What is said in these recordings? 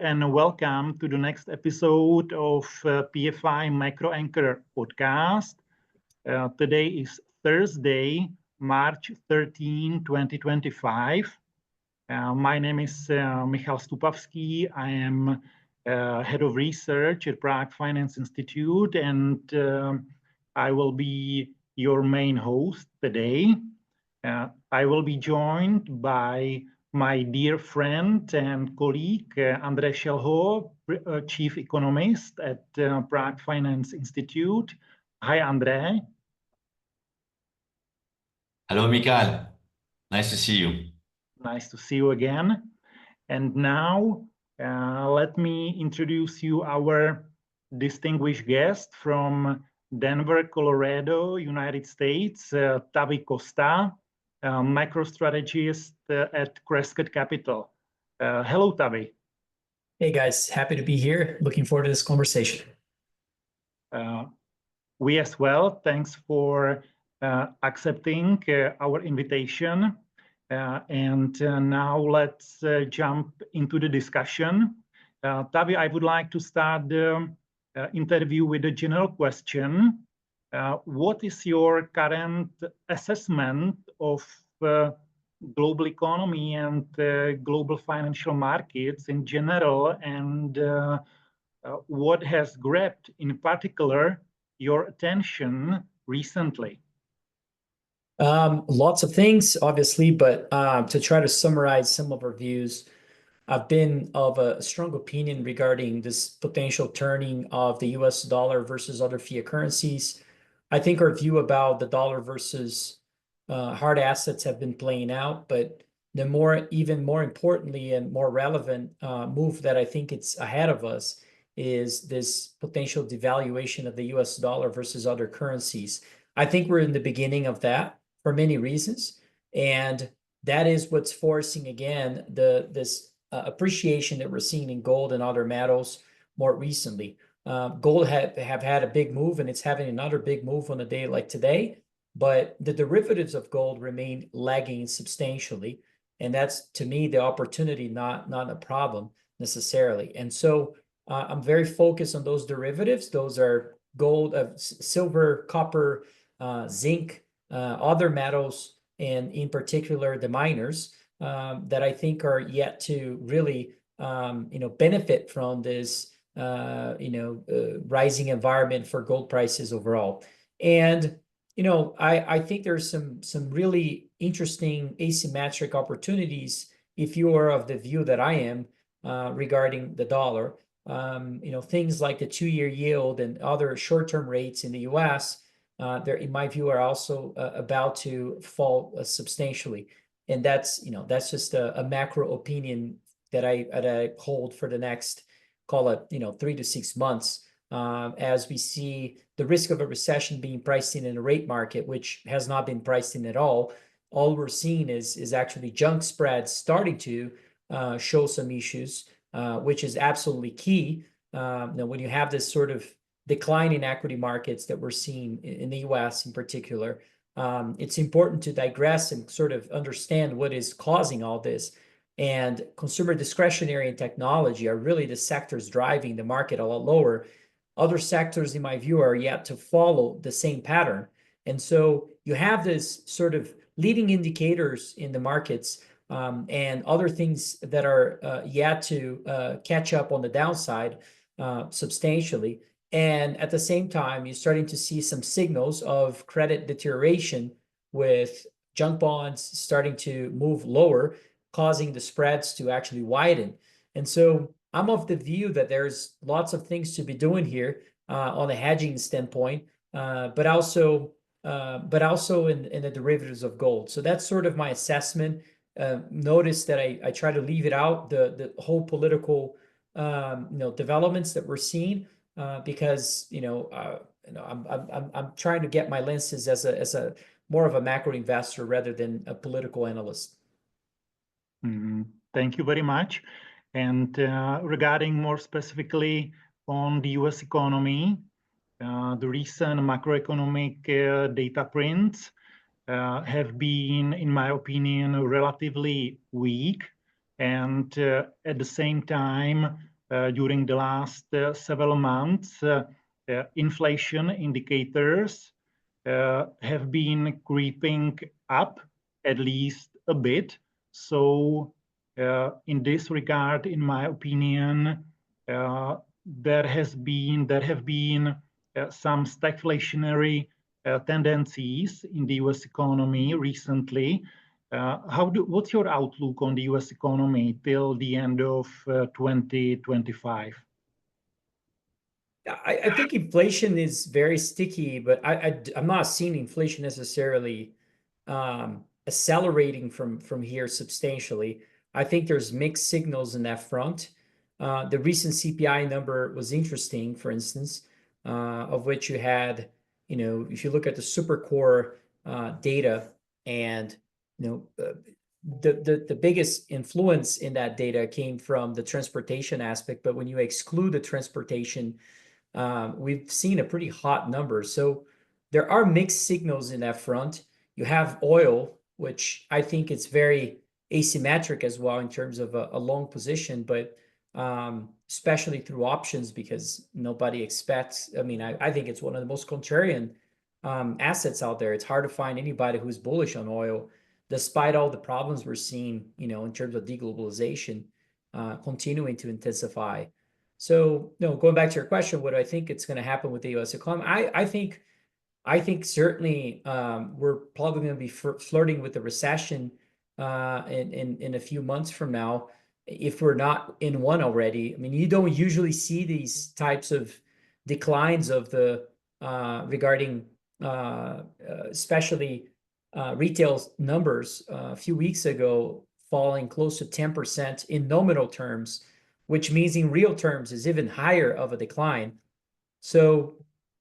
and welcome to the next episode of PFI Macro Anchor podcast. Today is Thursday, March 13, 2025. My name is Michal Stupavský. I am head of research at Prague Finance Institute, and I will be your main host today. I will be joined by my dear friend and colleague, André Šelho, Chief Economist at Prague Finance Institute. Hi, André. Hello, Michael. Nice to see you. Nice to see you again. And now, let me introduce you our distinguished guest from Denver, Colorado, United States, Tavi Costa, macro strategist at Crescat Capital. Hello, Tavi. Hey guys, happy to be here. Looking forward to this conversation. We as well. Thanks for accepting our invitation. And now let's jump into the discussion. Tavi, I would like to start the interview with a general question. What is your current assessment of global economy and global financial markets in general, and what has grabbed in particular your attention recently? Lots of things, obviously, but to try to summarize some of our views, I've been of a strong opinion regarding this potential turning of the US dollar versus other fiat currencies. I think our view about the dollar versus hard assets have been playing out, but the even more importantly and more relevant move that I think it's ahead of us is this potential devaluation of the US dollar versus other currencies. I think we're in the beginning of that for many reasons, and that is what's forcing again this appreciation that we're seeing in gold and other metals more recently. Gold have had a big move, and it's having another big move on a day like today, but the derivatives of gold remain lagging substantially, and that's, to me, the opportunity, not a problem necessarily. And so I'm very focused on those derivatives. Those are gold, silver, copper, zinc, other metals, and in particular the miners that I think are yet to really benefit from this rising environment for gold prices overall. And I think there's some really interesting asymmetric opportunities if you are of the view that I am regarding the dollar. Things like the 2-year yield and other short-term rates in the US, in my view, are also about to fall substantially. And that's just a macro opinion that I hold for the next, call it 3 to 6 months, as we see the risk of a recession being priced in a rate market, which has not been priced in at all. All we're seeing is actually junk spreads starting to show some issues, which is absolutely key. When you have this sort of decline in equity markets that we're seeing in the US in particular, it's important to digress and sort of understand what is causing all this. And consumer discretionary and technology are really the sectors driving the market a lot lower. Other sectors, in my view, are yet to follow the same pattern. And so you have this sort of leading indicators in the markets and other things that are yet to catch up on the downside substantially. And at the same time, you're starting to see some signals of credit deterioration with junk bonds starting to move lower, causing the spreads to actually widen. And so I'm of the view that there's lots of things to be doing here on a hedging standpoint, but also in the derivatives of gold. So that's sort of my assessment. Notice that I try to leave it out, the whole political developments that we're seeing, because I'm trying to get my lenses as a more of a macro investor rather than a political analyst. Thank you very much. And regarding more specifically on the US economy, the recent macroeconomic data prints have been, in my opinion, relatively weak. And at the same time, during the last several months, inflation indicators have been creeping up at least a bit. So in this regard, in my opinion, there have been some stagflationary tendencies in the U.S. economy recently. What's your outlook on the U.S. economy till the end of 2025? I think inflation is very sticky, but I'm not seeing inflation necessarily accelerating from here substantially. I think there's mixed signals in that front. The recent CPI number was interesting, for instance, of which you had, if you look at the supercore data, and the biggest influence in that data came from the transportation aspect. But when you exclude the transportation, we've seen a pretty hot number. So there are mixed signals in that front. You have oil, which I think it's very asymmetric as well in terms of a long position, but especially through options, because nobody expects. I mean, I think it's one of the most contrarian assets out there. It's hard to find anybody who's bullish on oil, despite all the problems we're seeing, in terms of deglobalization continuing to intensify. So, going back to your question, what do I think it's going to happen with the U.S. economy? I think certainly we're probably going to be flirting with a recession in a few months from now, if we're not in one already. I mean, you don't usually see these types of declines of the regarding especially retail numbers a few weeks ago falling close to 10% in nominal terms, which means in real terms is even higher of a decline. So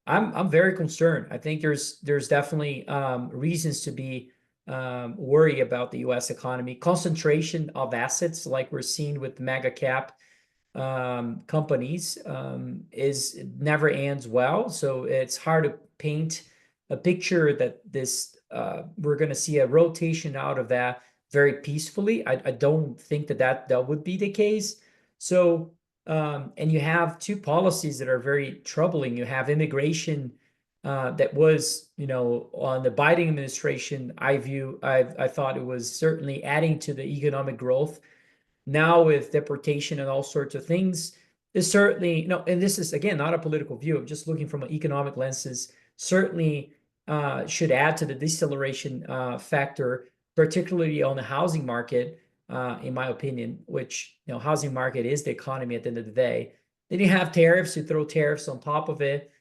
I'm very concerned. I think there's definitely reasons to be worried about the U.S. economy. Concentration of assets, like we're seeing with mega cap companies, is never ends well. So it's hard to paint a picture that this we're going to see a rotation out of that very peacefully. I don't think that would be the case. So, and you have two policies that are very troubling. You have immigration that was, on the Biden administration, I thought it was certainly adding to the economic growth. Now with deportation and all sorts of things, is certainly, and this is, again, not a political view, I'm just looking from an economic lenses, certainly should add to the deceleration factor, particularly on the housing market, in my opinion, which, housing market is the economy at the end of the day. Then you have tariffs, you throw tariffs on top of it.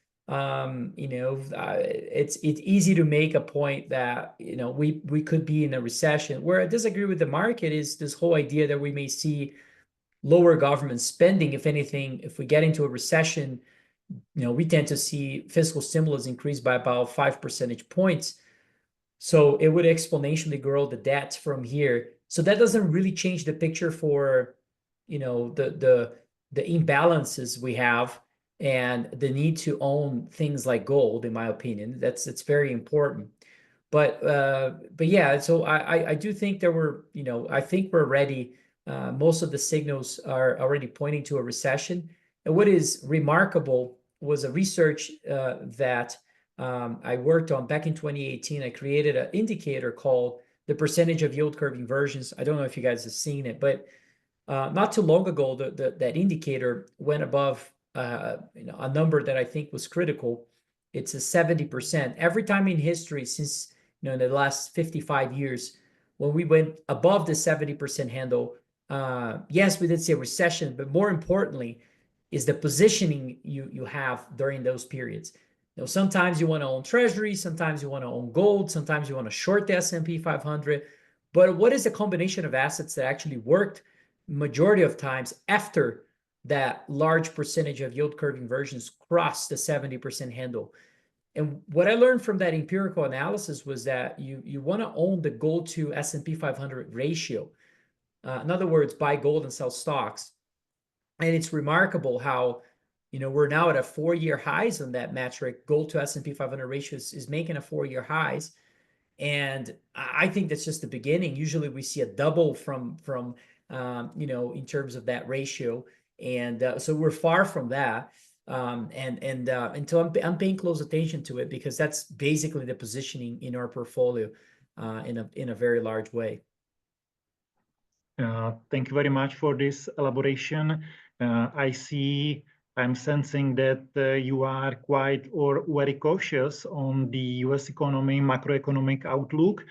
It's easy to make a point that, we could be in a recession. Where I disagree with the market is this whole idea that we may see lower government spending. If anything, if we get into a recession, we tend to see fiscal stimulus increase by about 5 percentage points. So it would exponentially grow the debt from here. So that doesn't really change the picture for, the imbalances we have and the need to own things like gold, in my opinion. It's very important. But yeah, so I do think I think we're ready. Most of the signals are already pointing to a recession. And what is remarkable was a research that I worked on back in 2018. I created an indicator called the percentage of yield curve inversions. I don't know if you guys have seen it, but not too long ago, that indicator went above a number that I think was critical. It's a 70%. Every time in history since in the last 55 years, when we went above the 70% handle, yes, we did see a recession, but more importantly is the positioning you have during those periods. Sometimes you want to own treasuries, sometimes you want to own gold, sometimes you want to short the S&P 500. But what is the combination of assets that actually worked majority of times after that large percentage of yield curve inversions crossed the 70% handle? And what I learned from that empirical analysis was that you want to own the gold to S&P 500 ratio. In other words, buy gold and sell stocks. And it's remarkable how we're now at a 4-year highs on that metric. Gold to S&P 500 ratio is making a 4-year highs. And I think that's just the beginning. Usually we see a double from in terms of that ratio. And so we're far from that. And so I'm paying close attention to it because that's basically the positioning in our portfolio in a very large way. Thank you very much for this elaboration. I'm sensing that you are quite or very cautious on the US economy, macroeconomic outlook.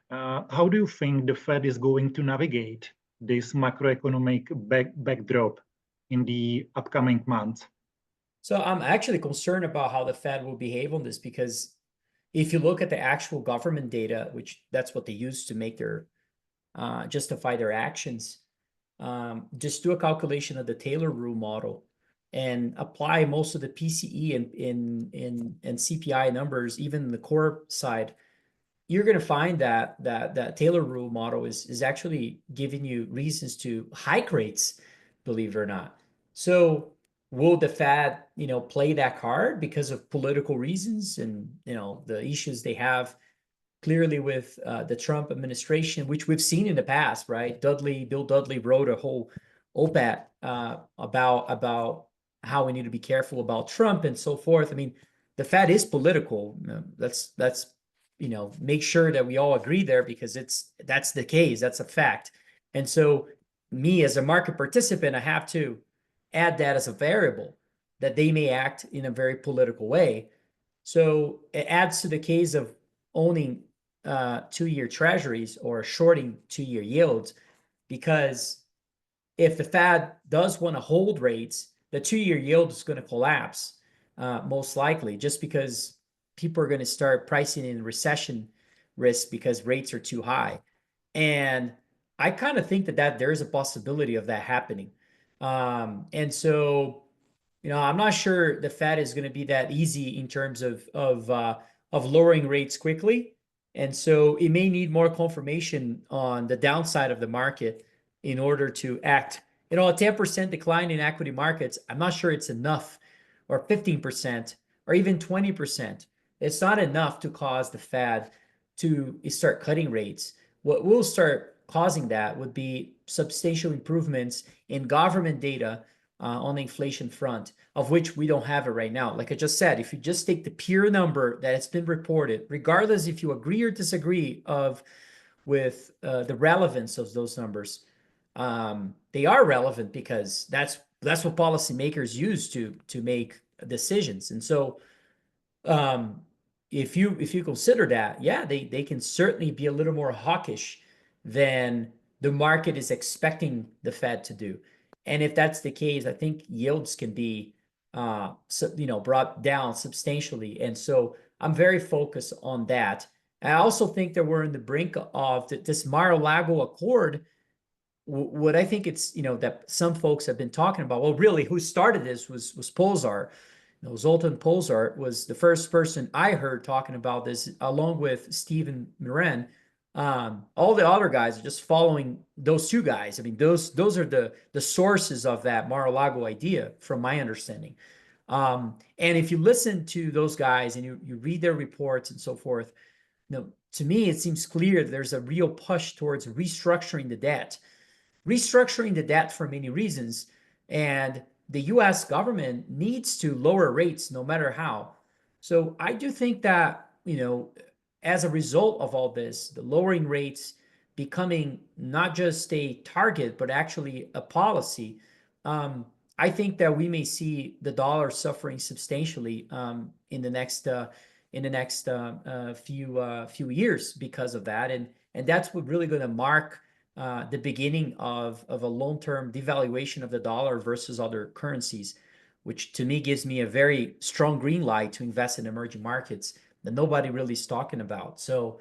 How do you think the Fed is going to navigate this macroeconomic backdrop in the upcoming months? So I'm actually concerned about how the Fed will behave on this, because if you look at the actual government data, which that's what they use to make their justify their actions, just do a calculation of the Taylor rule model and apply most of the PCE and CPI numbers, even the core side, you're going to find that Taylor rule model is actually giving you reasons to hike rates, believe it or not. So will the Fed, play that card because of political reasons and, the issues they have clearly with the Trump administration, which we've seen in the past, right? Bill Dudley wrote a whole op-ed about how we need to be careful about Trump and so forth. I mean, the Fed is political. Let's make sure that we all agree there, because that's the case. That's a fact. And so me as a market participant, I have to add that as a variable, that they may act in a very political way. So it adds to the case of owning 2-year treasuries or shorting 2-year yields, because if the Fed does want to hold rates, the 2-year yield is going to collapse, most likely, just because people are going to start pricing in recession risk because rates are too high. And I kind of think that there is a possibility of that happening. And so, I'm not sure the Fed is going to be that easy in terms of lowering rates quickly. And so it may need more confirmation on the downside of the market in order to act. A 10% decline in equity markets, I'm not sure it's enough, or 15%, or even 20%. It's not enough to cause the Fed to start cutting rates. What will start causing that would be substantial improvements in government data on the inflation front, of which we don't have it right now. Like I just said, if you just take the pure number that has been reported, regardless if you agree or disagree with the relevance of those numbers, they are relevant because that's what policymakers use to make decisions. And so if you consider that, yeah, they can certainly be a little more hawkish than the market is expecting the Fed to do. And if that's the case, I think yields can be brought down substantially. And so I'm very focused on that. I also think that we're in the brink of this Mar-a-Lago Accord. What I think it's, that some folks have been talking about. Well, really, who started this was Polzar. Zoltan Polzar was the first person I heard talking about this, along with Stephen Moran. All the other guys are just following those two guys. I mean, those are the sources of that Mar-a-Lago idea, from my understanding. And if you listen to those guys and you read their reports and so forth, to me, it seems clear that there's a real push towards restructuring the debt for many reasons. And the US government needs to lower rates no matter how. So I do think that, as a result of all this, the lowering rates becoming not just a target, but actually a policy, I think that we may see the dollar suffering substantially in the next few years because of that, and that's what really going to mark the beginning of a long-term devaluation of the dollar versus other currencies, which to me gives me a very strong green light to invest in emerging markets that nobody really is talking about. So,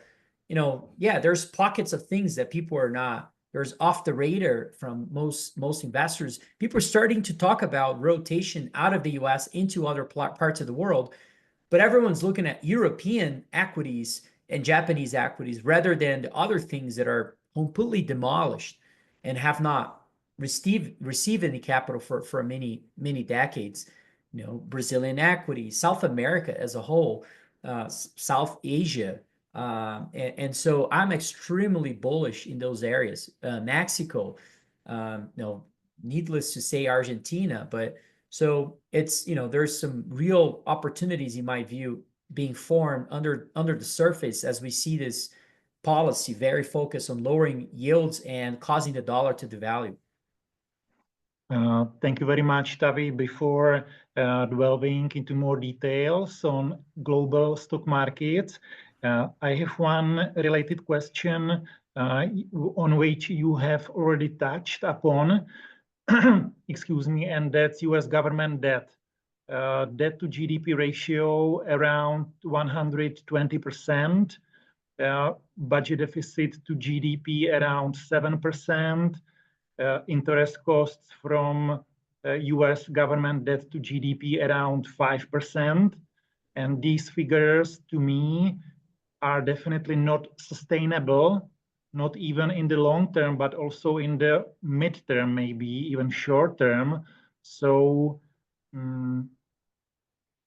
yeah, there's pockets of things that people are not, there's off the radar from most investors. People are starting to talk about rotation out of the US into other parts of the world, but everyone's looking at European equities and Japanese equities rather than the other things that are completely demolished and have not received any capital for many decades. Brazilian equities, South America as a whole, South Asia. And so I'm extremely bullish in those areas. Mexico, needless to say, Argentina. But so it's, there's some real opportunities in my view being formed under the surface as we see this policy very focused on lowering yields and causing the dollar to devalue. Thank you very much, Tavi. Before delving into more details on global stock markets, I have one related question on which you have already touched upon, excuse me, and that's US government debt. Debt to GDP ratio around 120%, budget deficit to GDP around 7%, interest costs from US government debt to GDP around 5%. And these figures, to me, are definitely not sustainable, not even in the long term, but also in the midterm, maybe even short term. So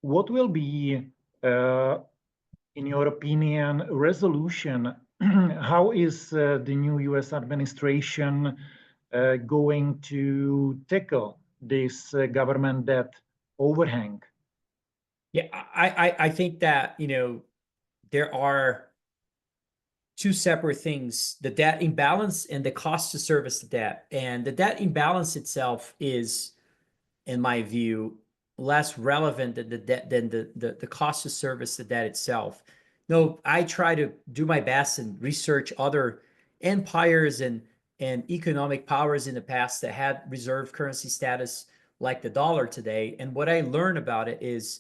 what will be, in your opinion, resolution? How is the new US administration going to tackle this government debt overhang? Yeah, I think that, there are two separate things, the debt imbalance and the cost to service the debt. And the debt imbalance itself is, in my view, less relevant than the cost to service the debt itself. No, I try to do my best and research other empires and economic powers in the past that had reserve currency status like the dollar today. And what I learned about it is,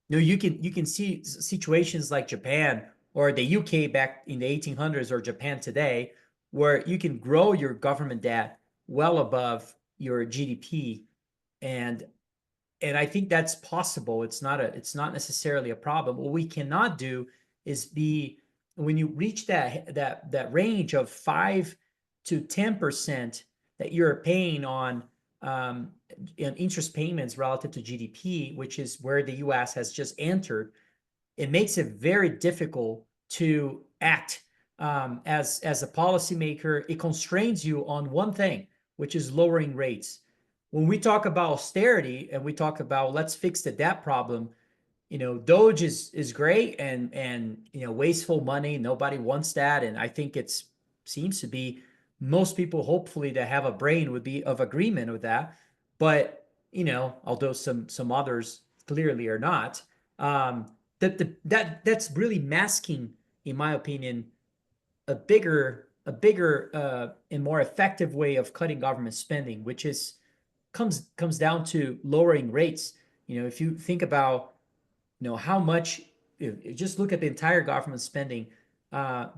you can see situations like Japan or the UK back in the 1800s or Japan today, where you can grow your government debt well above your GDP. And I think that's possible. It's not necessarily a problem. What we cannot do is when you reach that range of 5 to 10% that you're paying on interest payments relative to GDP, which is where the US has just entered, it makes it very difficult to act as a policymaker. It constrains you on one thing, which is lowering rates. When we talk about austerity and we talk about let's fix the debt problem, Doge is great and wasteful money. Nobody wants that, and I think seems to be most people, hopefully, that have a brain would be of agreement with that. But although some others clearly are not, that's really masking, in my opinion, a bigger and more effective way of cutting government spending, which comes down to lowering rates. If you think about how much, just look at the entire government spending.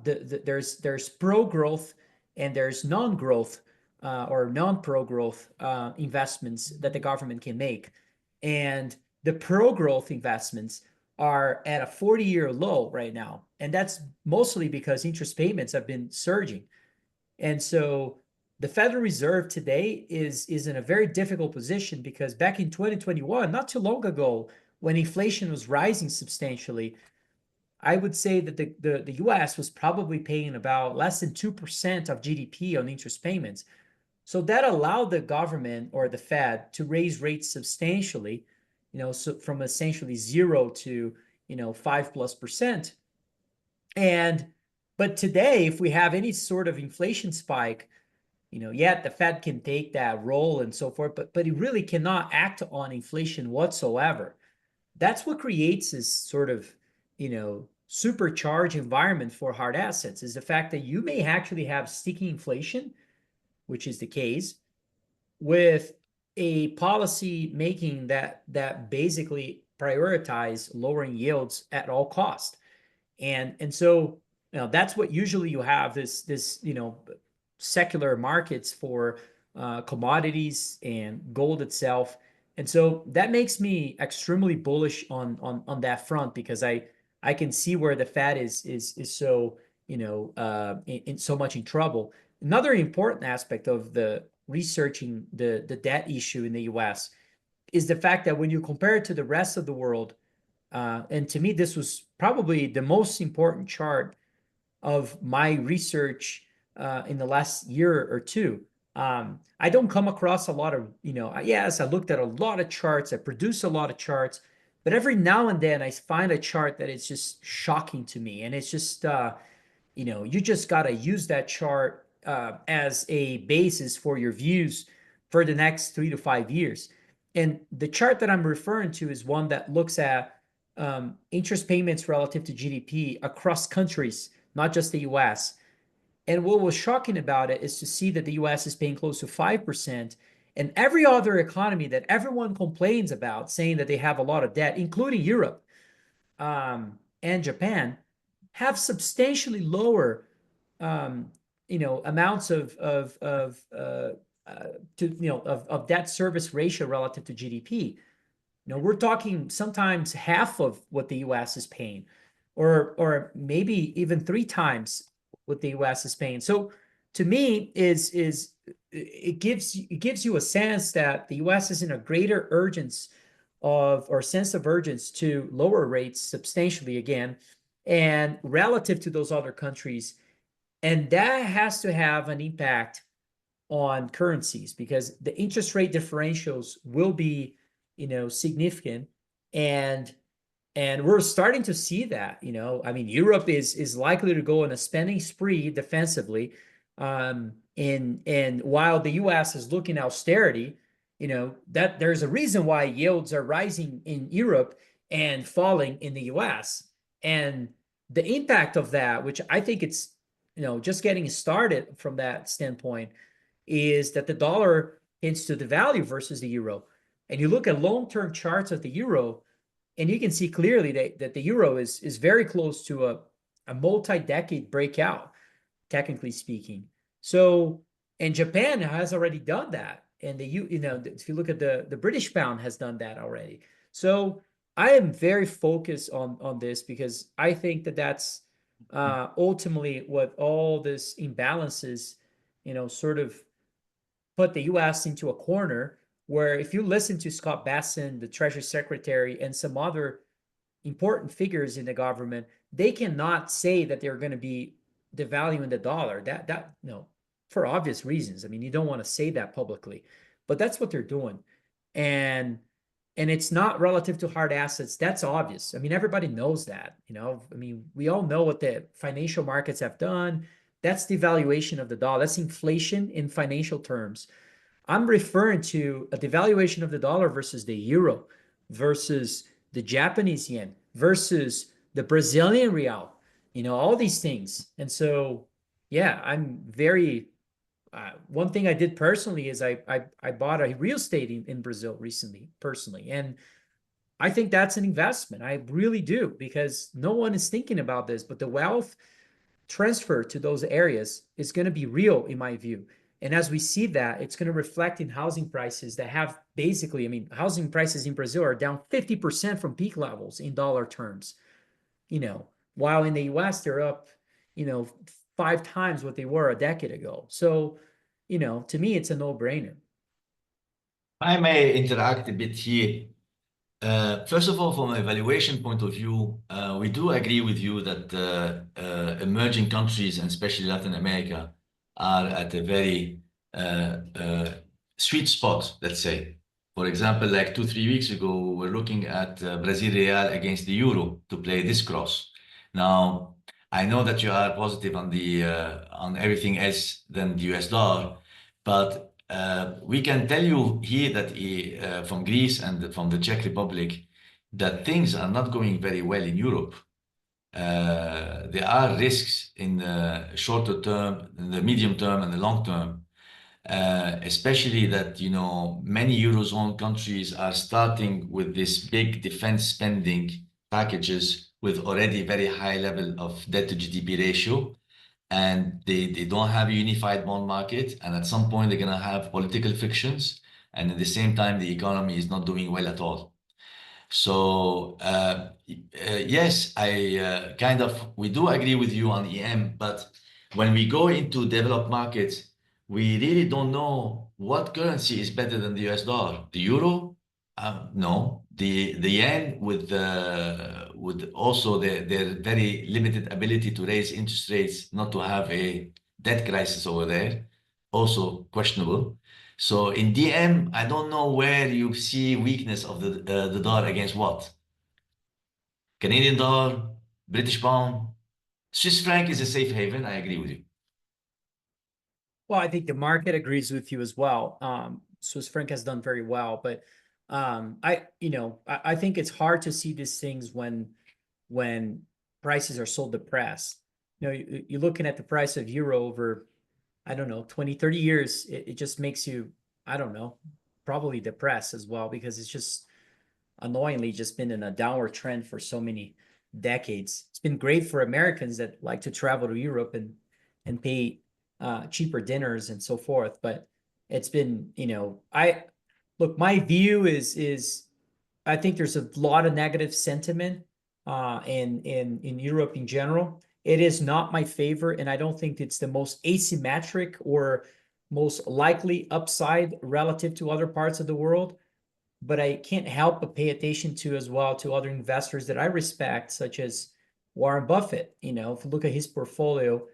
There's pro-growth and there's non-growth or non-pro-growth investments that the government can make. And the pro-growth investments are at a 40-year low right now. And that's mostly because interest payments have been surging. And so the Federal Reserve today is in a very difficult position, because back in 2021, not too long ago, when inflation was rising substantially, I would say that the US was probably paying about less than 2% of GDP on interest payments. So that allowed the government or the Fed to raise rates substantially, so from essentially 0 to 5+%. But today, if we have any sort of inflation spike, yet the Fed can take that role and so forth, but it really cannot act on inflation whatsoever. That's what creates this sort of, supercharged environment for hard assets, is the fact that you may actually have sticky inflation, which is the case, with a policy making that basically prioritize lowering yields at all cost. And so, that's what usually you have this secular markets for commodities and gold itself. And so that makes me extremely bullish on that front, because I can see where the Fed is so in so much in trouble. Another important aspect of the researching the debt issue in the US is the fact that when you compare it to the rest of the world, and to me this was probably the most important chart of my research in the last year or two, I don't come across a lot of, yes, I looked at a lot of charts, I produce a lot of charts, but every now and then I find a chart that is just shocking to me. And it's just, you just got to use that chart as a basis for your views for the next 3 to 5 years. And the chart that I'm referring to is one that looks at interest payments relative to GDP across countries, not just the US. And what was shocking about it is to see that the US is paying close to 5%, and every other economy that everyone complains about, saying that they have a lot of debt, including Europe and Japan, have substantially lower amounts of debt service ratio relative to GDP. We're talking sometimes half of what the US is paying, or maybe even 3 times what the US is paying. So to me, it gives you a sense that the US is in a greater sense of urgency to lower rates substantially again, and relative to those other countries. And that has to have an impact on currencies, because the interest rate differentials will be, significant. And we're starting to see that, I mean, Europe is likely to go on a spending spree defensively. And while the US is looking at austerity, that there's a reason why yields are rising in Europe and falling in the US. And the impact of that, which I think it's, just getting started from that standpoint, is that the dollar tends to devalue versus the euro. And you look at long-term charts of the euro, and you can see clearly that the euro is very close to a multi-decade breakout, technically speaking. So, and Japan has already done that. And if you look at the British pound has done that already. So I am very focused on this, because I think that's ultimately what all this imbalances, sort of put the US into a corner, where if you listen to Scott Bessent, the Treasury Secretary, and some other important figures in the government, they cannot say that they're going to be devaluing the dollar. That for obvious reasons. I mean, you don't want to say that publicly, but that's what they're doing. And it's not relative to hard assets. That's obvious. I mean, everybody knows that, I mean, we all know what the financial markets have done. That's devaluation of the dollar. That's inflation in financial terms. I'm referring to a devaluation of the dollar versus the euro, versus the Japanese yen, versus the Brazilian real, all these things. And so, yeah, I'm very, one thing I did personally is I bought a real estate in Brazil recently, personally. And I think that's an investment. I really do, because no one is thinking about this, but the wealth transfer to those areas is going to be real, in my view. And as we see that, it's going to reflect in housing prices that have basically, I mean, housing prices in Brazil are down 50% from peak levels in dollar terms, while in the US, they're up, 5 times what they were a decade ago. So, to me, it's a no-brainer. I may interact a bit here. First of all, from an evaluation point of view, we do agree with you that emerging countries, and especially Latin America, are at a very sweet spot, let's say. For example, like 2-3 weeks ago, we're looking at Brazil Real against the Euro to play this cross. Now, I know that you are positive on on everything else than the US dollar, but we can tell you here that from Greece and from the Czech Republic, that things are not going very well in Europe. There are risks in the shorter term, in the medium term, and the long term, especially that, many Eurozone countries are starting with this big defense spending packages with already very high level of debt to GDP ratio. And they don't have a unified bond market. And at some point, they're going to have political frictions. And at the same time, the economy is not doing well at all. So yes, we do agree with you on EM, but when we go into developed markets, we really don't know what currency is better than the US dollar. The euro? No. The yen, with also their very limited ability to raise interest rates, not to have a debt crisis over there. also questionable. So in DM, I don't know where you see weakness of the dollar against what? Canadian dollar, British pound, Swiss franc is a safe haven. I agree with you. Well, I think the market agrees with you as well. Swiss franc has done very well, but I think it's hard to see these things when prices are so depressed. You're looking at the price of euro over, I don't know, 20, 30 years, it just makes you, I don't know, probably depressed as well, because it's just annoyingly just been in a downward trend for so many decades. It's been great for Americans that like to travel to Europe and pay cheaper dinners and so forth. But it's been, my view is I think there's a lot of negative sentiment in Europe in general. It is not my favorite, and I don't think it's the most asymmetric or most likely upside relative to other parts of the world. But I can't help but pay attention to as well to other investors that I respect, such as Warren Buffett. If you look at his portfolio,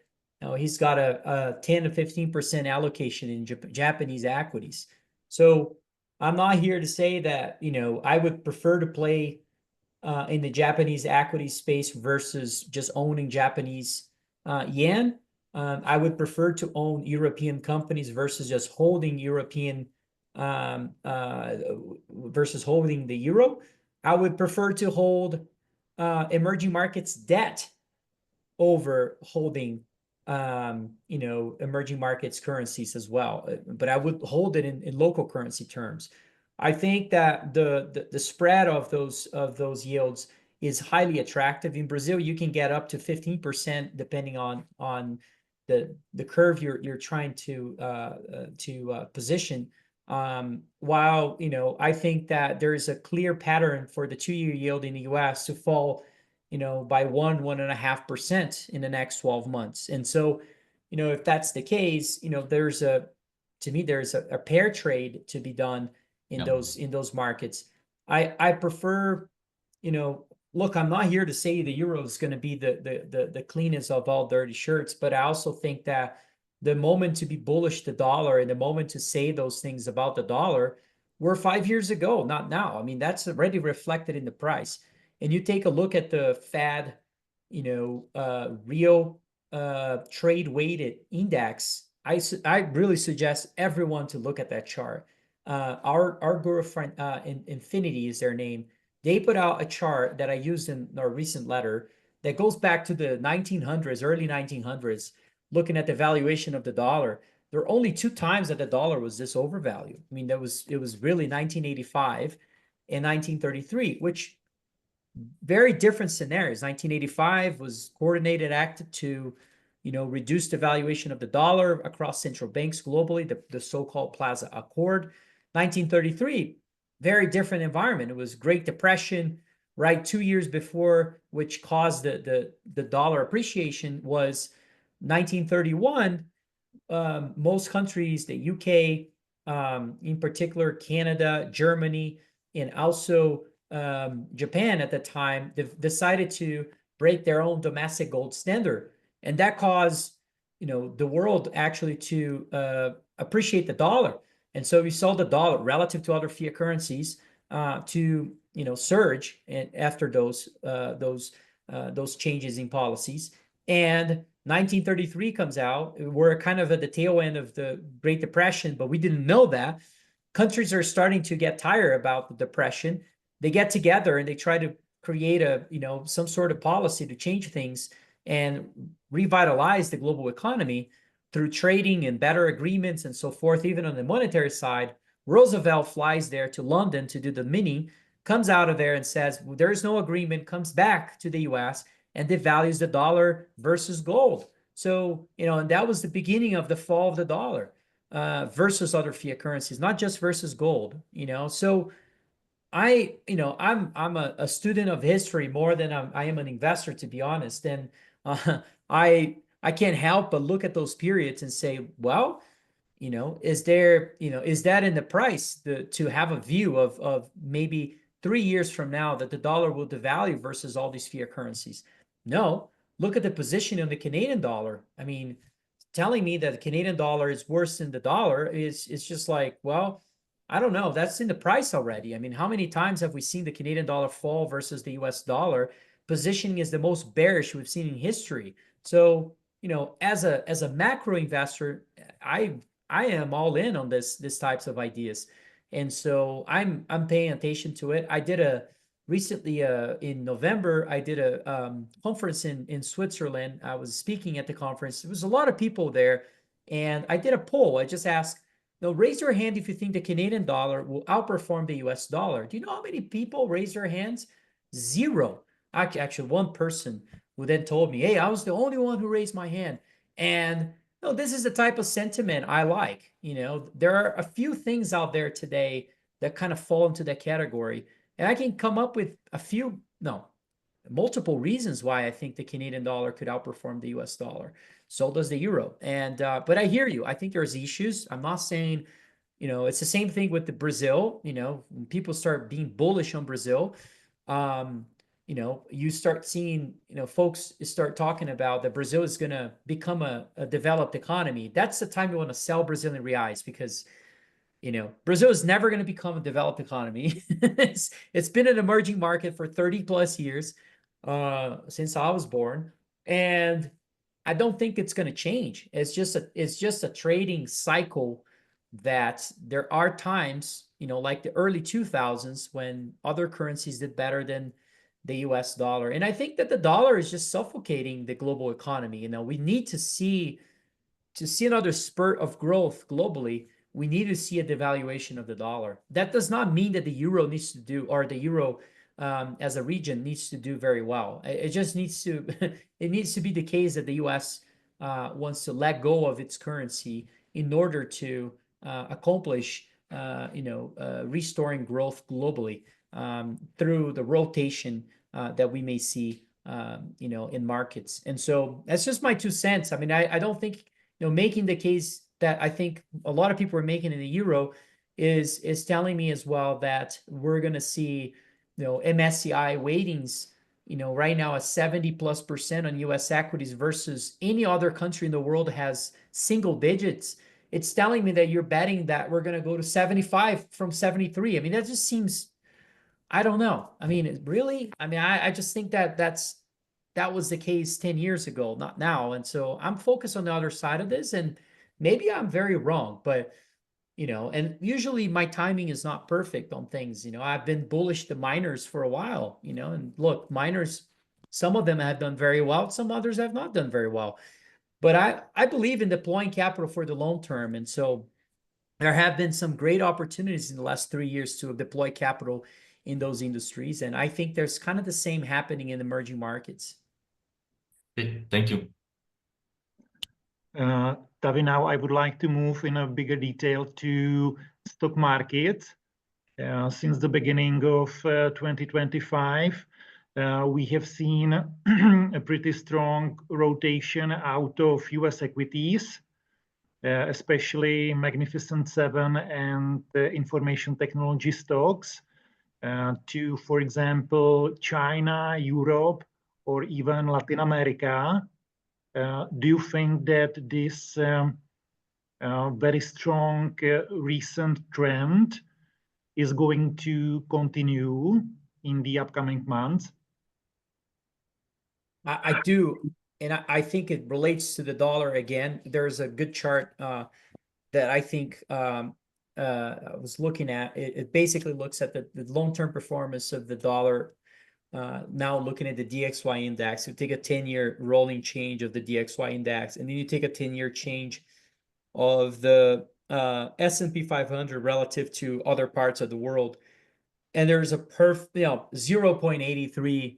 he's got a 10 to 15% allocation in Japanese equities. So I'm not here to say that, I would prefer to play in the Japanese equity space versus just owning Japanese yen. I would prefer to own European companies versus just holding European versus holding the euro. I would prefer to hold emerging markets debt over holding emerging markets currencies as well, but I would hold it in local currency terms. I think that the spread of those yields is highly attractive. In Brazil, you can get up to 15% depending on the curve you're trying to position. While I think that there is a clear pattern for the 2-year yield in the US to fall by 1.5% in the next 12 months. And so, if that's the case, there's a pair trade to be done in those markets. I prefer, look, I'm not here to say the euro is going to be the cleanest of all dirty shirts, but I also think that the moment to be bullish the dollar and the moment to say those things about the dollar were 5 years ago, not now. I mean, that's already reflected in the price. And you take a look at the Fed, real trade weighted index. I really suggest everyone to look at that chart. Our girlfriend, Infinity is their name. They put out a chart that I used in our recent letter that goes back to the 1900s, early 1900s, looking at the valuation of the dollar. There are only 2 times that the dollar was this overvalued. I mean, it was really 1985 and 1933, which very different scenarios. 1985 was coordinated act to, reduce the valuation of the dollar across central banks globally, the so-called Plaza Accord. 1933, very different environment. It was Great Depression, right? 2 years before, which caused the dollar appreciation, was 1931. Most countries, the UK, in particular, Canada, Germany, and also Japan at the time, decided to break their own domestic gold standard. And that caused, the world actually to appreciate the dollar. And so we saw the dollar relative to other fiat currencies to, surge after those changes in policies. And 1933 comes out. We're kind of at the tail end of the Great Depression, but we didn't know that. Countries are starting to get tired about the depression. They get together and they try to create some sort of policy to change things and revitalize the global economy through trading and better agreements and so forth. Even on the monetary side, Roosevelt flies there to London to do the mini, comes out of there and says, well, there is no agreement, comes back to the US and devalues the dollar versus gold. So, and that was the beginning of the fall of the dollar versus other fiat currencies, not just versus gold, So I'm a student of history more than I am an investor, to be honest. And I can't help but look at those periods and say, well, is that in the price to have a view of maybe 3 years from now that the dollar will devalue versus all these fiat currencies? No, look at the position of the Canadian dollar. I mean, telling me that the Canadian dollar is worse than the dollar is just like, well, I don't know. That's in the price already. I mean, how many times have we seen the Canadian dollar fall versus the US dollar? Positioning is the most bearish we've seen in history. So, as a macro investor, I am all in on this types of ideas. And so I'm paying attention to it. I did recently in November, I did a conference in Switzerland. I was speaking at the conference. There was a lot of people there, and I did a poll. I just asked, raise your hand if you think the Canadian dollar will outperform the US dollar. Do you know how many people raised their hands? Zero. Actually, one person who then told me, hey, I was the only one who raised my hand. And this is the type of sentiment I like. There are a few things out there today that kind of fall into that category. And I can come up with multiple reasons why I think the Canadian dollar could outperform the US dollar. So does the euro. And but I hear you. I think there's issues. I'm not saying, it's the same thing with the Brazil. When people start being bullish on Brazil, you start seeing, folks start talking about that Brazil is going to become a developed economy. That's the time you want to sell Brazilian reais, because Brazil is never going to become a developed economy. It's been an emerging market for 30 plus years, since I was born. And I don't think it's going to change. It's just a trading cycle that there are times, like the early 2000s when other currencies did better than the US dollar. And I think that the dollar is just suffocating the global economy. We need to see another spurt of growth globally. We need to see a devaluation of the dollar. That does not mean that the euro needs to do, or the euro as a region needs to do very well. It just needs to, it needs to be the case that the US wants to let go of its currency in order to accomplish, restoring growth globally through the rotation that we may see, in markets. And so that's just my 2 cents. I mean, I don't think, making the case that I think a lot of people are making in the euro is telling me as well that we're going to see, MSCI weightings, right now at 70+% on US equities versus any other country in the world has single digits. It's telling me that you're betting that we're going to go to 75 from 73. I mean, that just seems, I don't know. I mean, really? I mean, I just think that that was the case 10 years ago, not now. And so I'm focused on the other side of this, and maybe I'm very wrong, but and usually my timing is not perfect on things. I've been bullish to miners for a while, and look, miners, some of them have done very well, some others have not done very well. But I believe in deploying capital for the long term. And so there have been some great opportunities in the last 3 years to deploy capital in those industries. And I think there's kind of the same happening in emerging markets. Okay, thank you. Tavi, now I would like to move in a bigger detail to stock market. Since the beginning of 2025, we have seen a pretty strong rotation out of US equities, especially Magnificent Seven and information technology stocks, to, for example, China, Europe, or even Latin America. Do you think that this very strong recent trend is going to continue in the upcoming months? I do. And I think it relates to the dollar again. There's a good chart that I think I was looking at. It basically looks at the long-term performance of the dollar. Now looking at the DXY index, you take a 10-year rolling change of the DXY index, and then you take a 10-year change of the S&P 500 relative to other parts of the world. And there's a 0.83,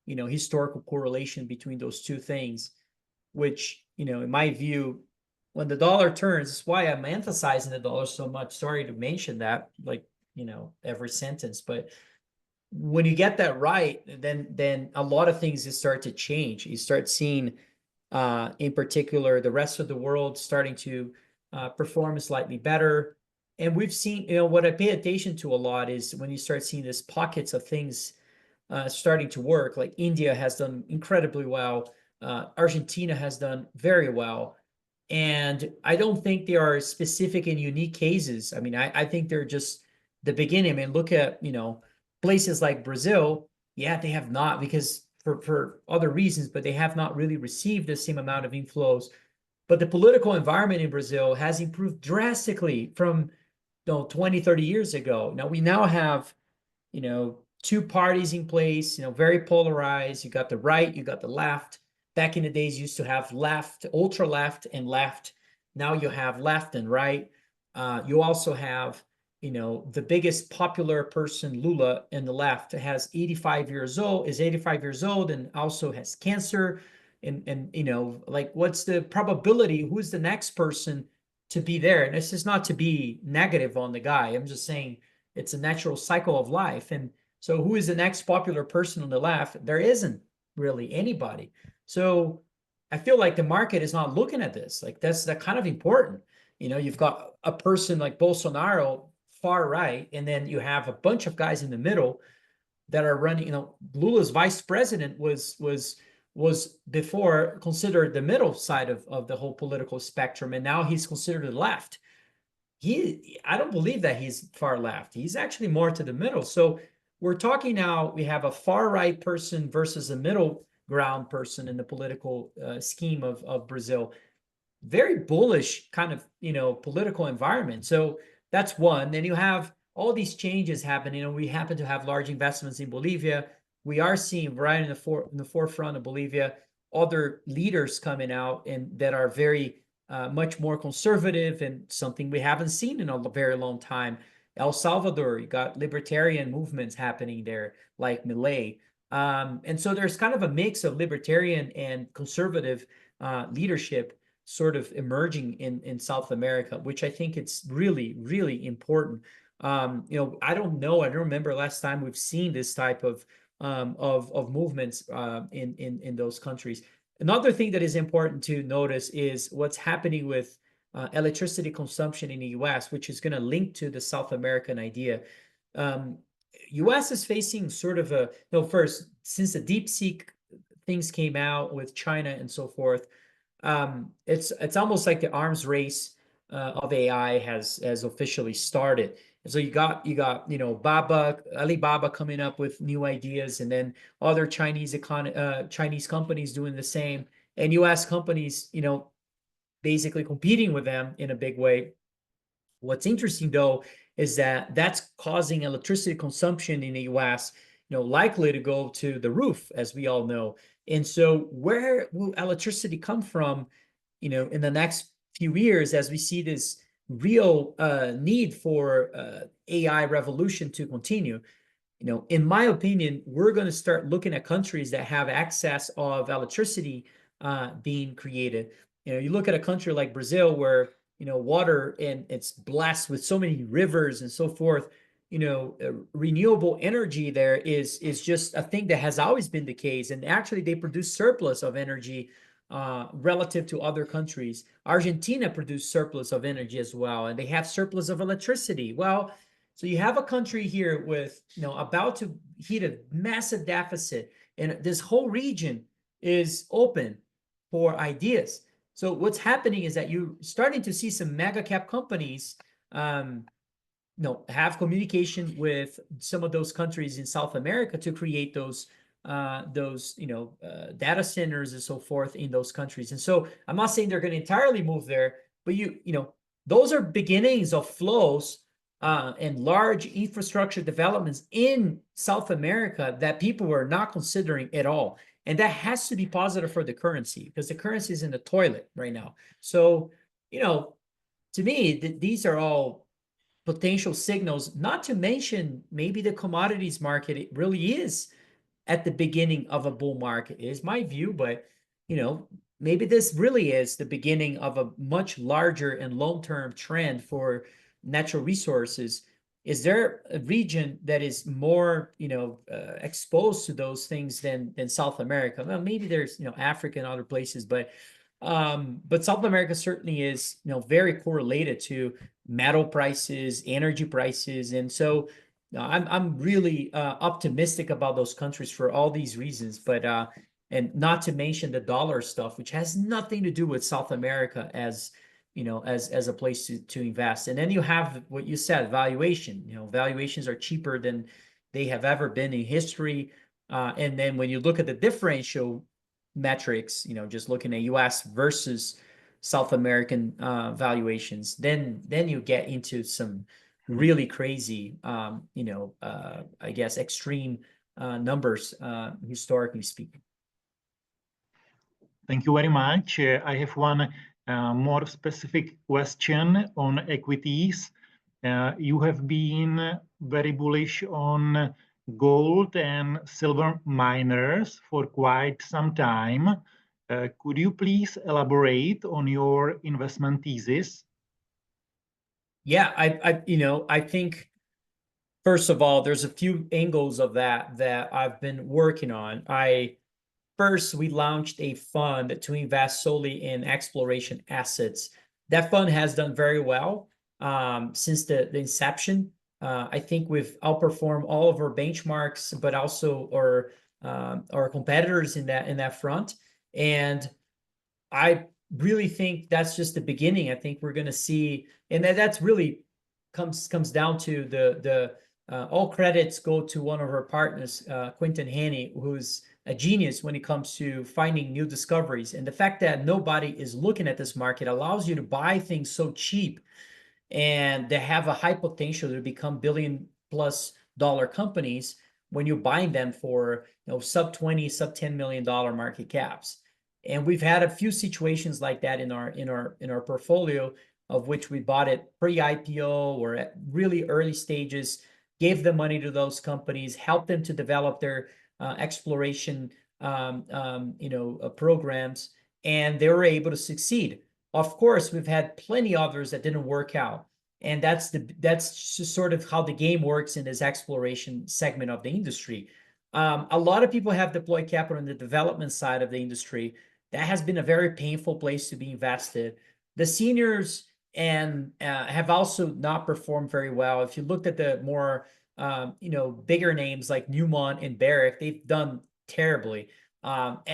historical correlation between those two things, which, in my view, when the dollar turns, that's why I'm emphasizing the dollar so much. Sorry to mention that, every sentence, but when you get that right, then a lot of things just start to change. You start seeing, in particular, the rest of the world starting to perform slightly better. And we've seen, what I pay attention to a lot is when you start seeing these pockets of things starting to work, like India has done incredibly well. Argentina has done very well. And I don't think they are specific and unique cases. I mean, I think they're just the beginning. I mean, look at, places like Brazil. Yeah, they have not, because for other reasons, but they have not really received the same amount of inflows. But the political environment in Brazil has improved drastically from 20, 30 years ago. Now we now have, two parties in place, very polarized. You got the right, you got the left. Back in the days, you used to have left, ultra left, and left. Now you have left and right. You also have, the biggest popular person, Lula, in the left, is 85 years old, and also has cancer. And like, what's the probability? Who's the next person to be there? And this is not to be negative on the guy. I'm just saying it's a natural cycle of life. And so who is the next popular person on the left? There isn't really anybody. So I feel like the market is not looking at this. Like, that's kind of important. You've got a person like Bolsonaro, far right, and then you have a bunch of guys in the middle that are running. Lula's vice president was before considered the middle side of the whole political spectrum, and now he's considered the left. I don't believe that he's far left. He's actually more to the middle. So we're talking now, we have a far right person versus a middle ground person in the political scheme of Brazil. Very bullish kind of, political environment. So that's one. Then you have all these changes happening. We happen to have large investments in Bolivia. We are seeing right in the forefront of Bolivia, other leaders coming out and that are very much more conservative, and something we haven't seen in a very long time. El Salvador, you got libertarian movements happening there, like Milei. And so there's kind of a mix of libertarian and conservative leadership sort of emerging in South America, which I think it's really, really important. I don't remember last time we've seen this type of movements in those countries. Another thing that is important to notice is what's happening with electricity consumption in the US, which is going to link to the South American idea. US is facing sort of first, since the DeepSeek things came out with China and so forth, it's almost like the arms race of AI has officially started. And so you got Alibaba coming up with new ideas, and then other Chinese companies doing the same, and US companies basically competing with them in a big way. What's interesting though is that that's causing electricity consumption in the US likely to go to the roof, as we all know. And so where will electricity come from in the next few years, as we see this real need for AI revolution to continue? In my opinion, we're going to start looking at countries that have access of electricity being created. You look at a country like Brazil, where water, and it's blessed with so many rivers and so forth. Renewable energy there is just a thing that has always been the case, and actually they produce surplus of energy relative to other countries. Argentina produced surplus of energy as well, and they have surplus of electricity. Well, so you have a country here with about to hit a massive deficit, and this whole region is open for ideas. So what's happening is that you're starting to see some mega cap companies have communication with some of those countries in South America to create those data centers and so forth in those countries. And so I'm not saying they're going to entirely move there, but those are beginnings of flows and large infrastructure developments in South America that people were not considering at all. And that has to be positive for the currency, because the currency is in the toilet right now. So, to me, these are all potential signals, not to mention maybe the commodities market. It really is at the beginning of a bull market, is my view. But, maybe this really is the beginning of a much larger and long-term trend for natural resources. Is there a region that is more, exposed to those things than South America? Well, maybe there's, Africa and other places, but South America certainly is, very correlated to metal prices, energy prices, and so I'm really optimistic about those countries for all these reasons. But and not to mention the dollar stuff, which has nothing to do with South America as, you know, as a place to invest. And then you have what you said, valuation. You know, valuations are cheaper than they have ever been in history. And then when you look at the differential metrics, you know, just looking at US versus South American valuations, then you get into some really crazy, you know, I guess extreme numbers, historically speaking. Thank you very much. I have one more specific question on equities. You have been very bullish on gold and silver miners for quite some time. Could you please elaborate on your investment thesis? Yeah, I think, first of all, there's a few angles of that I've been working on. First, we launched a fund to invest solely in exploration assets. That fund has done very well since the inception. I think we've outperformed all of our benchmarks, but also our competitors in that front. And I really think that's just the beginning. I think we're going to see, and that's really comes down to the all credits go to one of our partners, Quentin Haney, who's a genius when it comes to finding new discoveries. And the fact that nobody is looking at this market allows you to buy things so cheap and they have a high potential to become billion-plus-dollar companies when you're buying them for, you know, sub-20, sub-$10 million market caps. And we've had a few situations like that in our portfolio, of which we bought it pre-IPO or at really early stages, gave the money to those companies, helped them to develop their exploration programs, and they were able to succeed. Of course, we've had plenty others that didn't work out, and that's just sort of how the game works in this exploration segment of the industry. A lot of people have deployed capital in the development side of the industry. That has been a very painful place to be invested. The seniors and have also not performed very well. If you looked at the more bigger names like Newmont and Barrick, they've done terribly,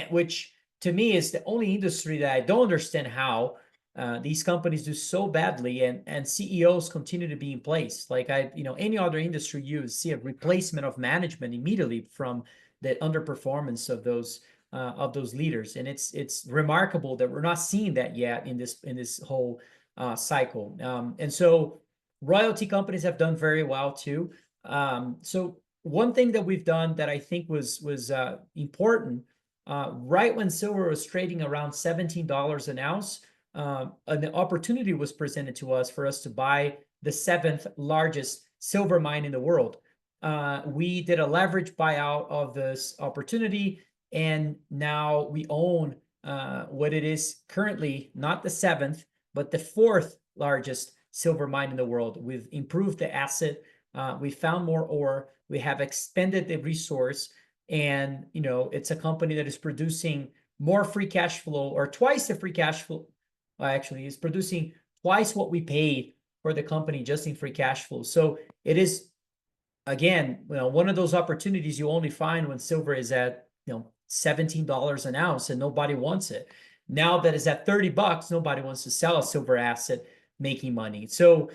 which to me is the only industry that I don't understand how these companies do so badly and CEOs continue to be in place. Like any other industry, you see a replacement of management immediately from the underperformance of those leaders, and it's remarkable that we're not seeing that yet in this whole cycle. And so royalty companies have done very well too. So one thing that we've done that I think was important, right when silver was trading around $17 an ounce, an opportunity was presented to us for us to buy the 7th largest silver mine in the world. We did a leverage buyout of this opportunity, and now we own what it is currently not the 7th, but the 4th largest silver mine in the world. We've improved the asset. We found more ore. We have expanded the resource, and it's a company that is producing more free cash flow, or twice the free cash flow. Actually, it's producing twice what we paid for the company just in free cash flow. So it is, again, one of those opportunities you only find when silver is at $17 an ounce and nobody wants it. Now that it's at $30, nobody wants to sell a silver asset making money. So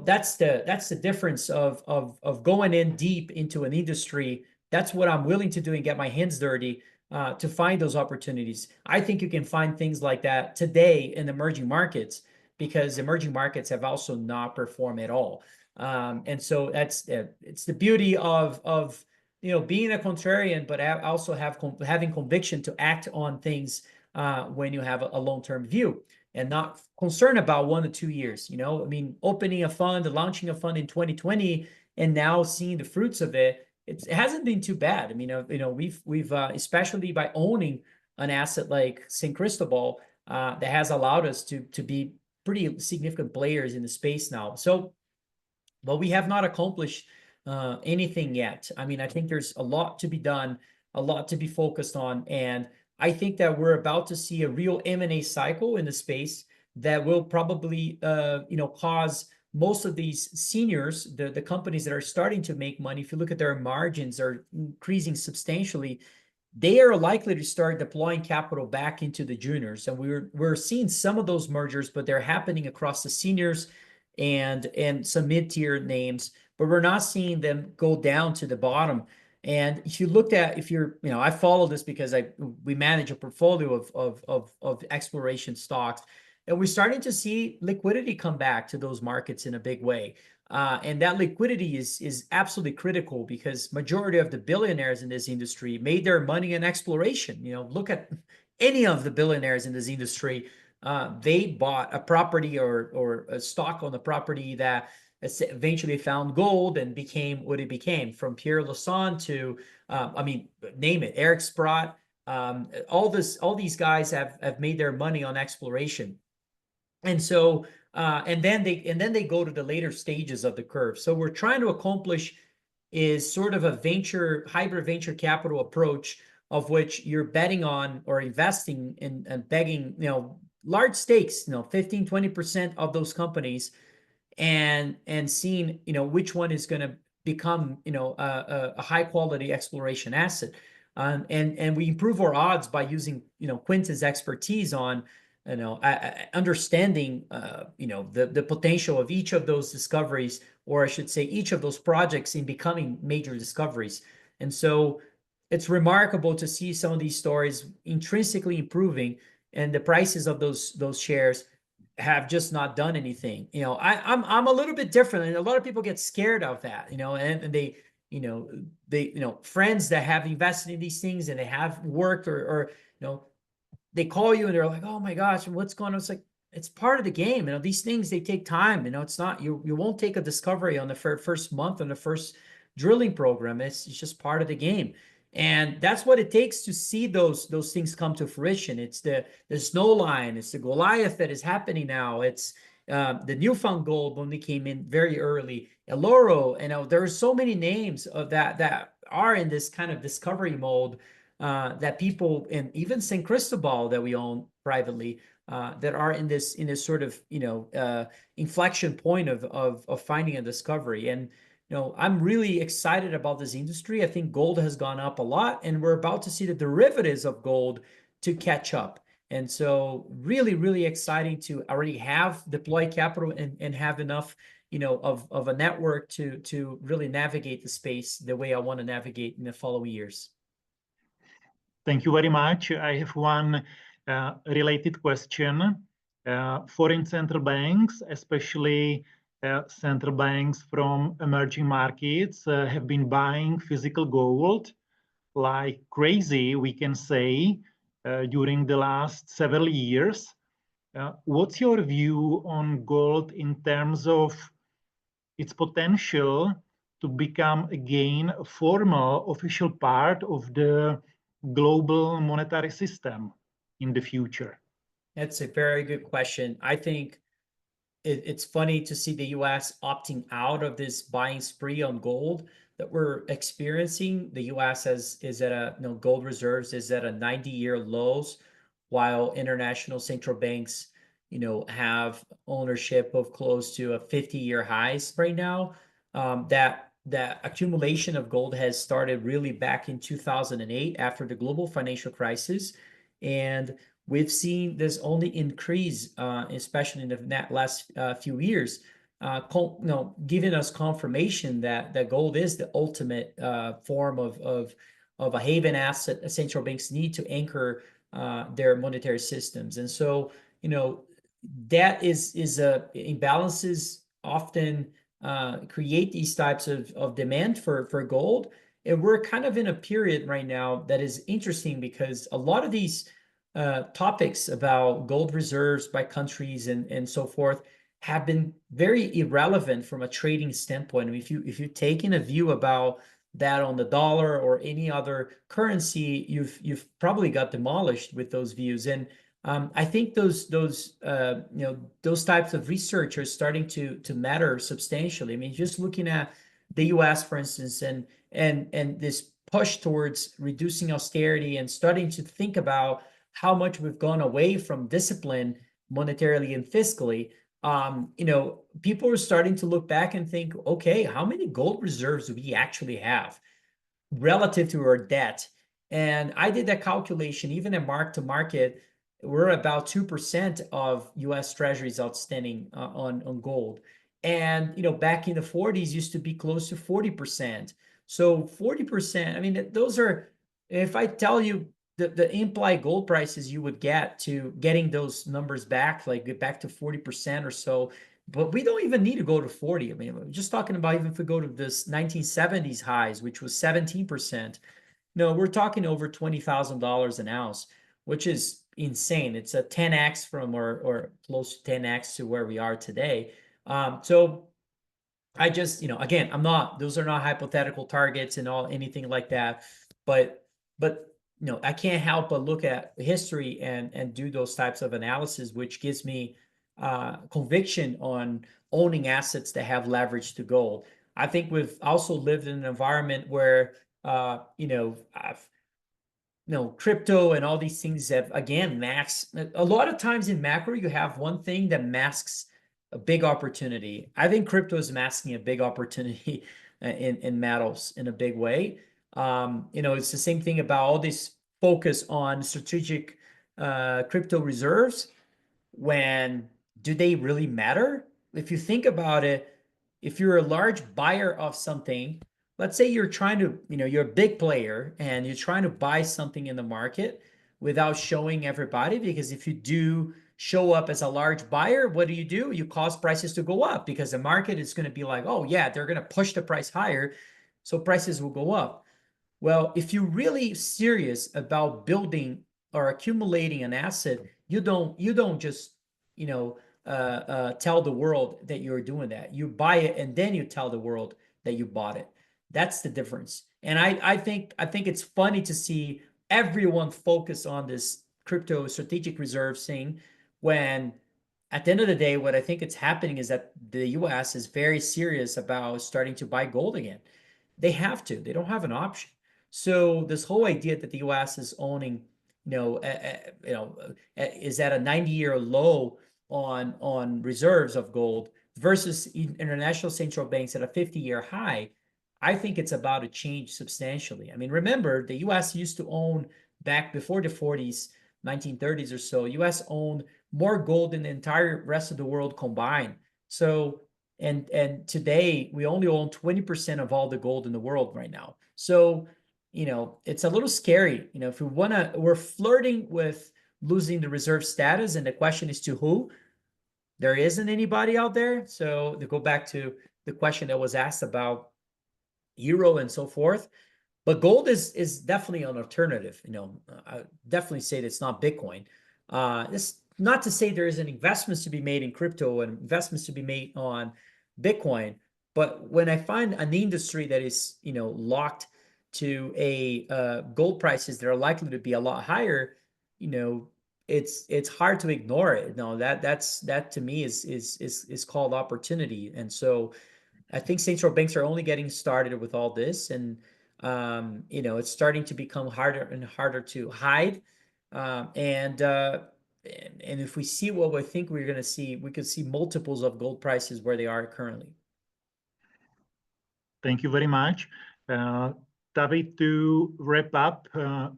that's the difference of going in deep into an industry. That's what I'm willing to do and get my hands dirty to find those opportunities. I think you can find things like that today in emerging markets, because emerging markets have also not performed at all. And so it's the beauty of being a contrarian, but also having conviction to act on things when you have a long-term view and not concerned about 1 to 2 years. Opening a fund, launching a fund in 2020, and now seeing the fruits of it, it hasn't been too bad. We've especially by owning an asset like San Cristobal that has allowed us to be pretty significant players in the space now. So, but we have not accomplished anything yet. I think there's a lot to be done, a lot to be focused on, and I think that we're about to see a real M&A cycle in the space that will probably, cause most of these seniors, the companies that are starting to make money, if you look at their margins are increasing substantially, they are likely to start deploying capital back into the juniors. And we're seeing some of those mergers, but they're happening across the seniors and some mid-tier names, but we're not seeing them go down to the bottom. And if you looked at, I follow this because we manage a portfolio of exploration stocks, and we're starting to see liquidity come back to those markets in a big way. And that liquidity is absolutely critical because majority of the billionaires in this industry made their money in exploration. Look at any of the billionaires in this industry. They bought a property or a stock on the property that eventually found gold and became what it became, from Pierre Lassonde to, name it, Eric Sprott. All these guys have made their money on exploration. And so, and then they go to the later stages of the curve. So we're trying to accomplish is sort of a hybrid venture capital approach, of which you're betting on or investing in and begging, large stakes, 15, 20% of those companies, and seeing, which one is going to become, a high quality exploration asset. And we improve our odds by using, Quinton's expertise on, understanding, the potential of each of those discoveries, or I should say each of those projects in becoming major discoveries. And so it's remarkable to see some of these stories intrinsically improving, and the prices of those shares have just not done anything. I'm a little bit different, and a lot of people get scared of that, and they, friends that have invested in these things and they have worked or they call you and they're like, oh my gosh, what's going on? It's like, it's part of the game. These things, they take time. It's not, you won't take a discovery on the first month on the first drilling program. It's just part of the game. And that's what it takes to see those things come to fruition. It's the snow line, it's the Goliath that is happening now. It's the newfound gold when they came in very early. Eloro, there are so many names of that are in this kind of discovery mode, that people, and even San Cristobal that we own privately, that are in this sort of inflection point of finding a discovery. And I'm really excited about this industry. I think gold has gone up a lot, and we're about to see the derivatives of gold to catch up. And so really, really exciting to already have deployed capital and have enough of a network to really navigate the space the way I want to navigate in the following years. Thank you very much. I have one related question. Foreign central banks, especially central banks from emerging markets, have been buying physical gold like crazy, we can say, during the last several years. What's your view on gold in terms of its potential to become again a formal official part of the global monetary system in the future? That's a very good question. I think it's funny to see the U.S. opting out of this buying spree on gold that we're experiencing. The U.S. is at gold reserves is at a 90-year lows, while international central banks, have ownership of close to a 50-year highs right now. That accumulation of gold has started really back in 2008 after the global financial crisis, and we've seen this only increase, especially in the last few years, giving us confirmation that gold is the ultimate form of a haven asset that central banks need to anchor their monetary systems. And so, that is imbalances often create these types of demand for gold. And we're kind of in a period right now that is interesting because a lot of these topics about gold reserves by countries and so forth have been very irrelevant from a trading standpoint. I mean, if you've taken a view about that on the dollar or any other currency, you've probably got demolished with those views. And I think those types of research are starting to matter substantially. I mean, just looking at the U.S., for instance, and this push towards reducing austerity and starting to think about how much we've gone away from discipline monetarily and fiscally, people are starting to look back and think, okay, how many gold reserves do we actually have relative to our debt? And I did that calculation, even at mark to market, we're about 2% of US Treasuries outstanding on gold. And, you know, back in the 40s used to be close to 40%. So 40%, I mean, those are, if I tell you the implied gold prices you would get to getting those numbers back, like get back to 40% or so, but we don't even need to go to 40. I mean, we're just talking about even if we go to this 1970s highs, which was 17%. No, we're talking over $20,000 an ounce, which is insane. It's a 10x from or close to 10x to where we are today. So I just, you know, again, those are not hypothetical targets and all anything like that. But you know, I can't help but look at history and do those types of analysis, which gives me conviction on owning assets that have leverage to gold. I think we've also lived in an environment where you know, crypto and all these things have, again, a lot of times in macro, you have one thing that masks a big opportunity. I think crypto is masking a big opportunity in metals in a big way. You know, it's the same thing about all this focus on strategic crypto reserves. When do they really matter? If you think about it, if you're a large buyer of something, let's say you're trying to, you know, you're a big player and you're trying to buy something in the market without showing everybody, because if you do show up as a large buyer, what do? You cause prices to go up because the market is going to be like, oh yeah, they're going to push the price higher, so prices will go up. Well, if you're really serious about building or accumulating an asset, you don't just, you know, tell the world that you're doing that. You buy it and then you tell the world that you bought it. That's the difference. And I think it's funny to see everyone focus on this crypto strategic reserve thing, when at the end of the day, what I think it's happening is that the US is very serious about starting to buy gold again. They have to. They don't have an option. So this whole idea that the US is owning, is at a 90-year low on reserves of gold versus international central banks at a 50-year high, I think it's about to change substantially. I mean, remember, the US used to own, back before the 40s, 1930s or so, US owned more gold than the entire rest of the world combined. So, and today we only own 20% of all the gold in the world right now. So, you know, it's a little scary. You know, if we're flirting with losing the reserve status, and the question is to who? There isn't anybody out there. So to go back to the question that was asked about euro and so forth, but gold is definitely an alternative. You know, I definitely say that it's not Bitcoin. It's not to say there isn't investments to be made in crypto and investments to be made on Bitcoin, but when I find an industry that is, you know, locked to a gold prices that are likely to be a lot higher, you know, it's hard to ignore it. No, that to me is called opportunity. And so I think central banks are only getting started with all this, and you know, it's starting to become harder and harder to hide. And if we see what we think we're going to see, we could see multiples of gold prices where they are currently. Thank you very much. Tavi, to wrap up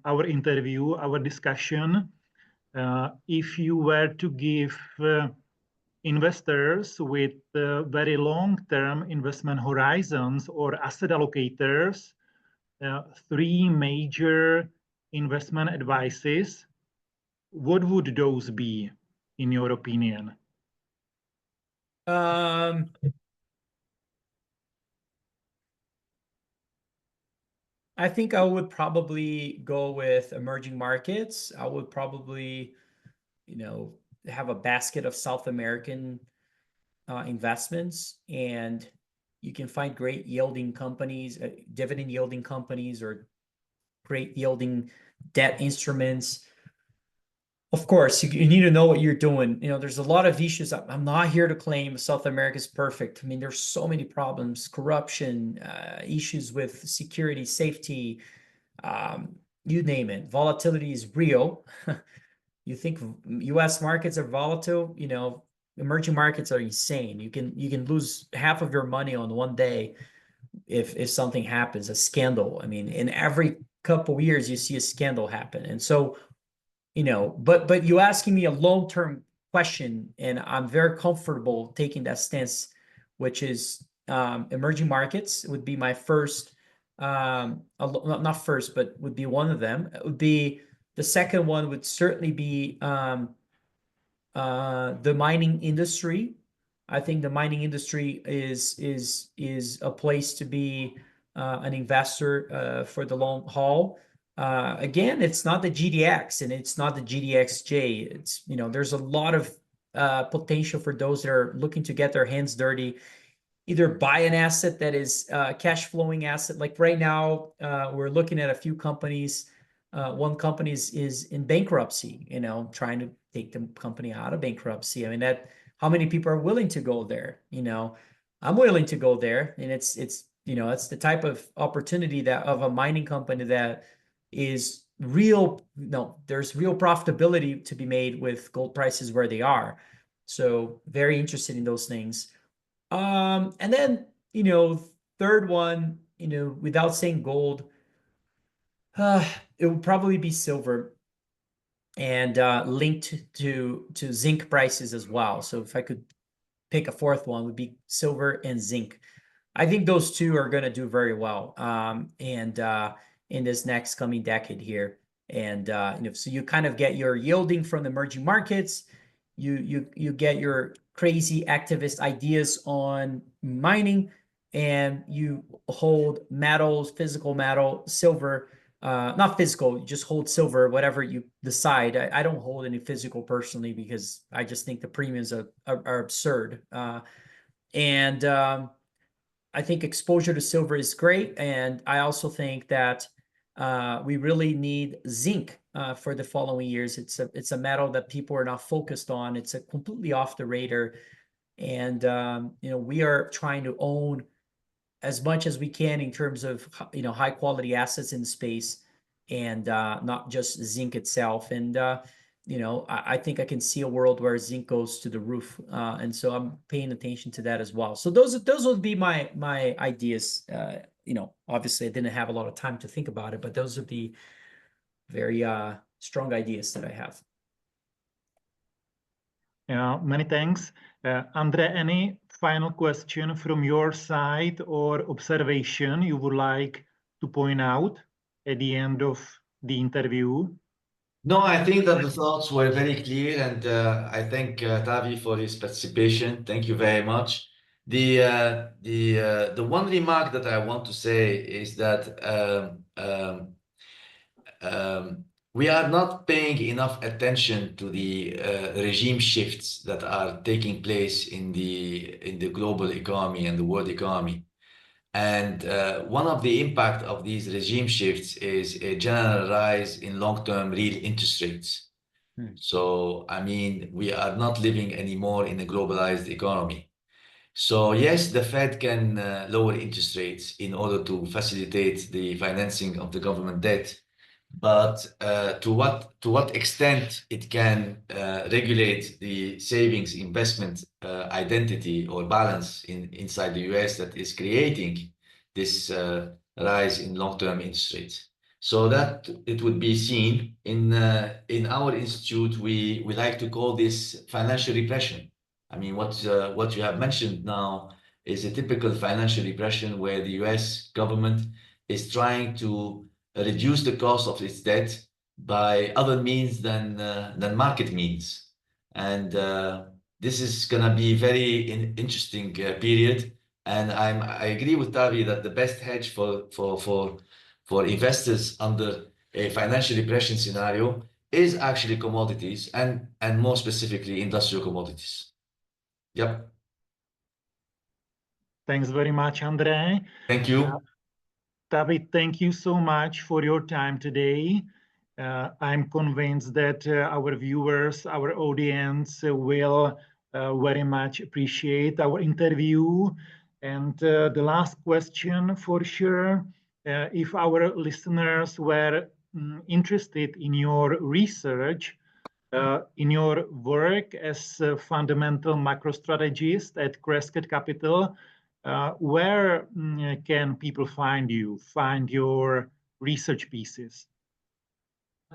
our interview, our discussion, if you were to give investors with very long-term investment horizons or asset allocators 3 major investment advices, what would those be, in your opinion? I think I would probably go with emerging markets. I would probably, you know, have a basket of South American investments, and you can find great yielding companies, dividend yielding companies, or great yielding debt instruments. Of course, you need to know what you're doing. You know, there's a lot of issues. I'm not here to claim South America is perfect. I mean, there's so many problems, corruption, issues with security, safety, you name it. Volatility is real. You think U.S. markets are volatile? You know, emerging markets are insane. You can lose half of your money on one day if something happens, a scandal. I mean, in every couple years, you see a scandal happen. And so, you know, but you asking me a long-term question, and I'm very comfortable taking that stance, which is emerging markets would be my first, not first, but would be one of them. It would be the second one would certainly be the mining industry. I think the mining industry is a place to be an investor for the long haul. Again, it's not the GDX and it's not the GDXJ. It's, you know, there's a lot of potential for those that are looking to get their hands dirty, either buy an asset that is cash flowing asset. Like right now, we're looking at a few companies. One company is in bankruptcy, you know, trying to take the company out of bankruptcy. I mean, how many people are willing to go there? You know, I'm willing to go there, and it's you know, it's the type of opportunity that of a mining company that is real. No, there's real profitability to be made with gold prices where they are. So very interested in those things. And then, you know, third one, you know, without saying gold, it would probably be silver, and linked to zinc prices as well. So if I could pick a fourth one, would be silver and zinc. I think those two are going to do very well, and in this next coming decade here. And you know, so you kind of get your yielding from the emerging markets. You get your crazy activist ideas on mining, and you hold metals, physical metal, silver. Not physical, you just hold silver, whatever you decide. I don't hold any physical personally because I just think the premiums are absurd. And I think exposure to silver is great. And I also think that we really need zinc for the following years. It's a metal that people are not focused on. It's a completely off the radar. And, you know, we are trying to own as much as we can in terms of, you know, high quality assets in space, and not just zinc itself. And you know, I think I can see a world where zinc goes to the roof, and so I'm paying attention to that as well. So those would be my ideas. You know, obviously I didn't have a lot of time to think about it, but those would be very strong ideas that I have. Yeah, many thanks. Andre, any final question from your side or observation you would like to point out at the end of the interview? No, I think that the thoughts were very clear, and I thank Tavi for his participation. Thank you very much. The one remark that I want to say is that we are not paying enough attention to the regime shifts that are taking place in the global economy and the world economy. And one of the impact of these regime shifts is a general rise in long-term real interest rates. So, I mean, we are not living anymore in a globalized economy. So yes, the Fed can lower interest rates in order to facilitate the financing of the government debt. But to what extent it can regulate the savings investment identity or balance inside the US that is creating this rise in long-term interest rates. So that it would be seen in our institute, we like to call this financial repression. I mean, what you have mentioned now is a typical financial repression where the US government is trying to reduce the cost of its debt by other means than market means. And this is going to be very interesting period. And I agree with Tavi that the best hedge for investors under a financial repression scenario is actually commodities, and more specifically industrial commodities. Yep. Thanks very much, Andre. Thank you. Tavi, thank you so much for your time today. I'm convinced that our viewers, our audience will very much appreciate our interview. And the last question for sure, if our listeners were interested in your research, in your work as a fundamental macro strategist at Crescat Capital, where can people find you, find your research pieces?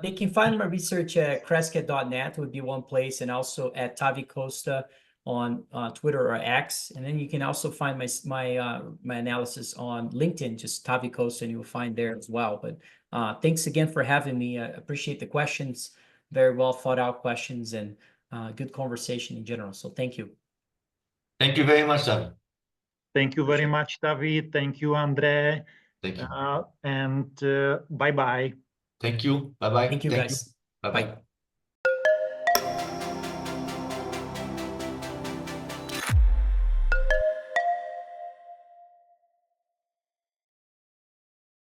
They can find my research at crescat.net would be one place, and also at Tavi Costa on Twitter or X. And then you can also find my analysis on LinkedIn, just Tavi Costa, and you'll find there as well. But thanks again for having me. I appreciate the questions, very well thought out questions, and good conversation in general. So thank you. Thank you very much, Tavi. Thank you very much, Tavi. Thank you, Andre. Thank you. And bye-bye. Thank you. Bye-bye. Thank you, guys. Bye-bye. Bye.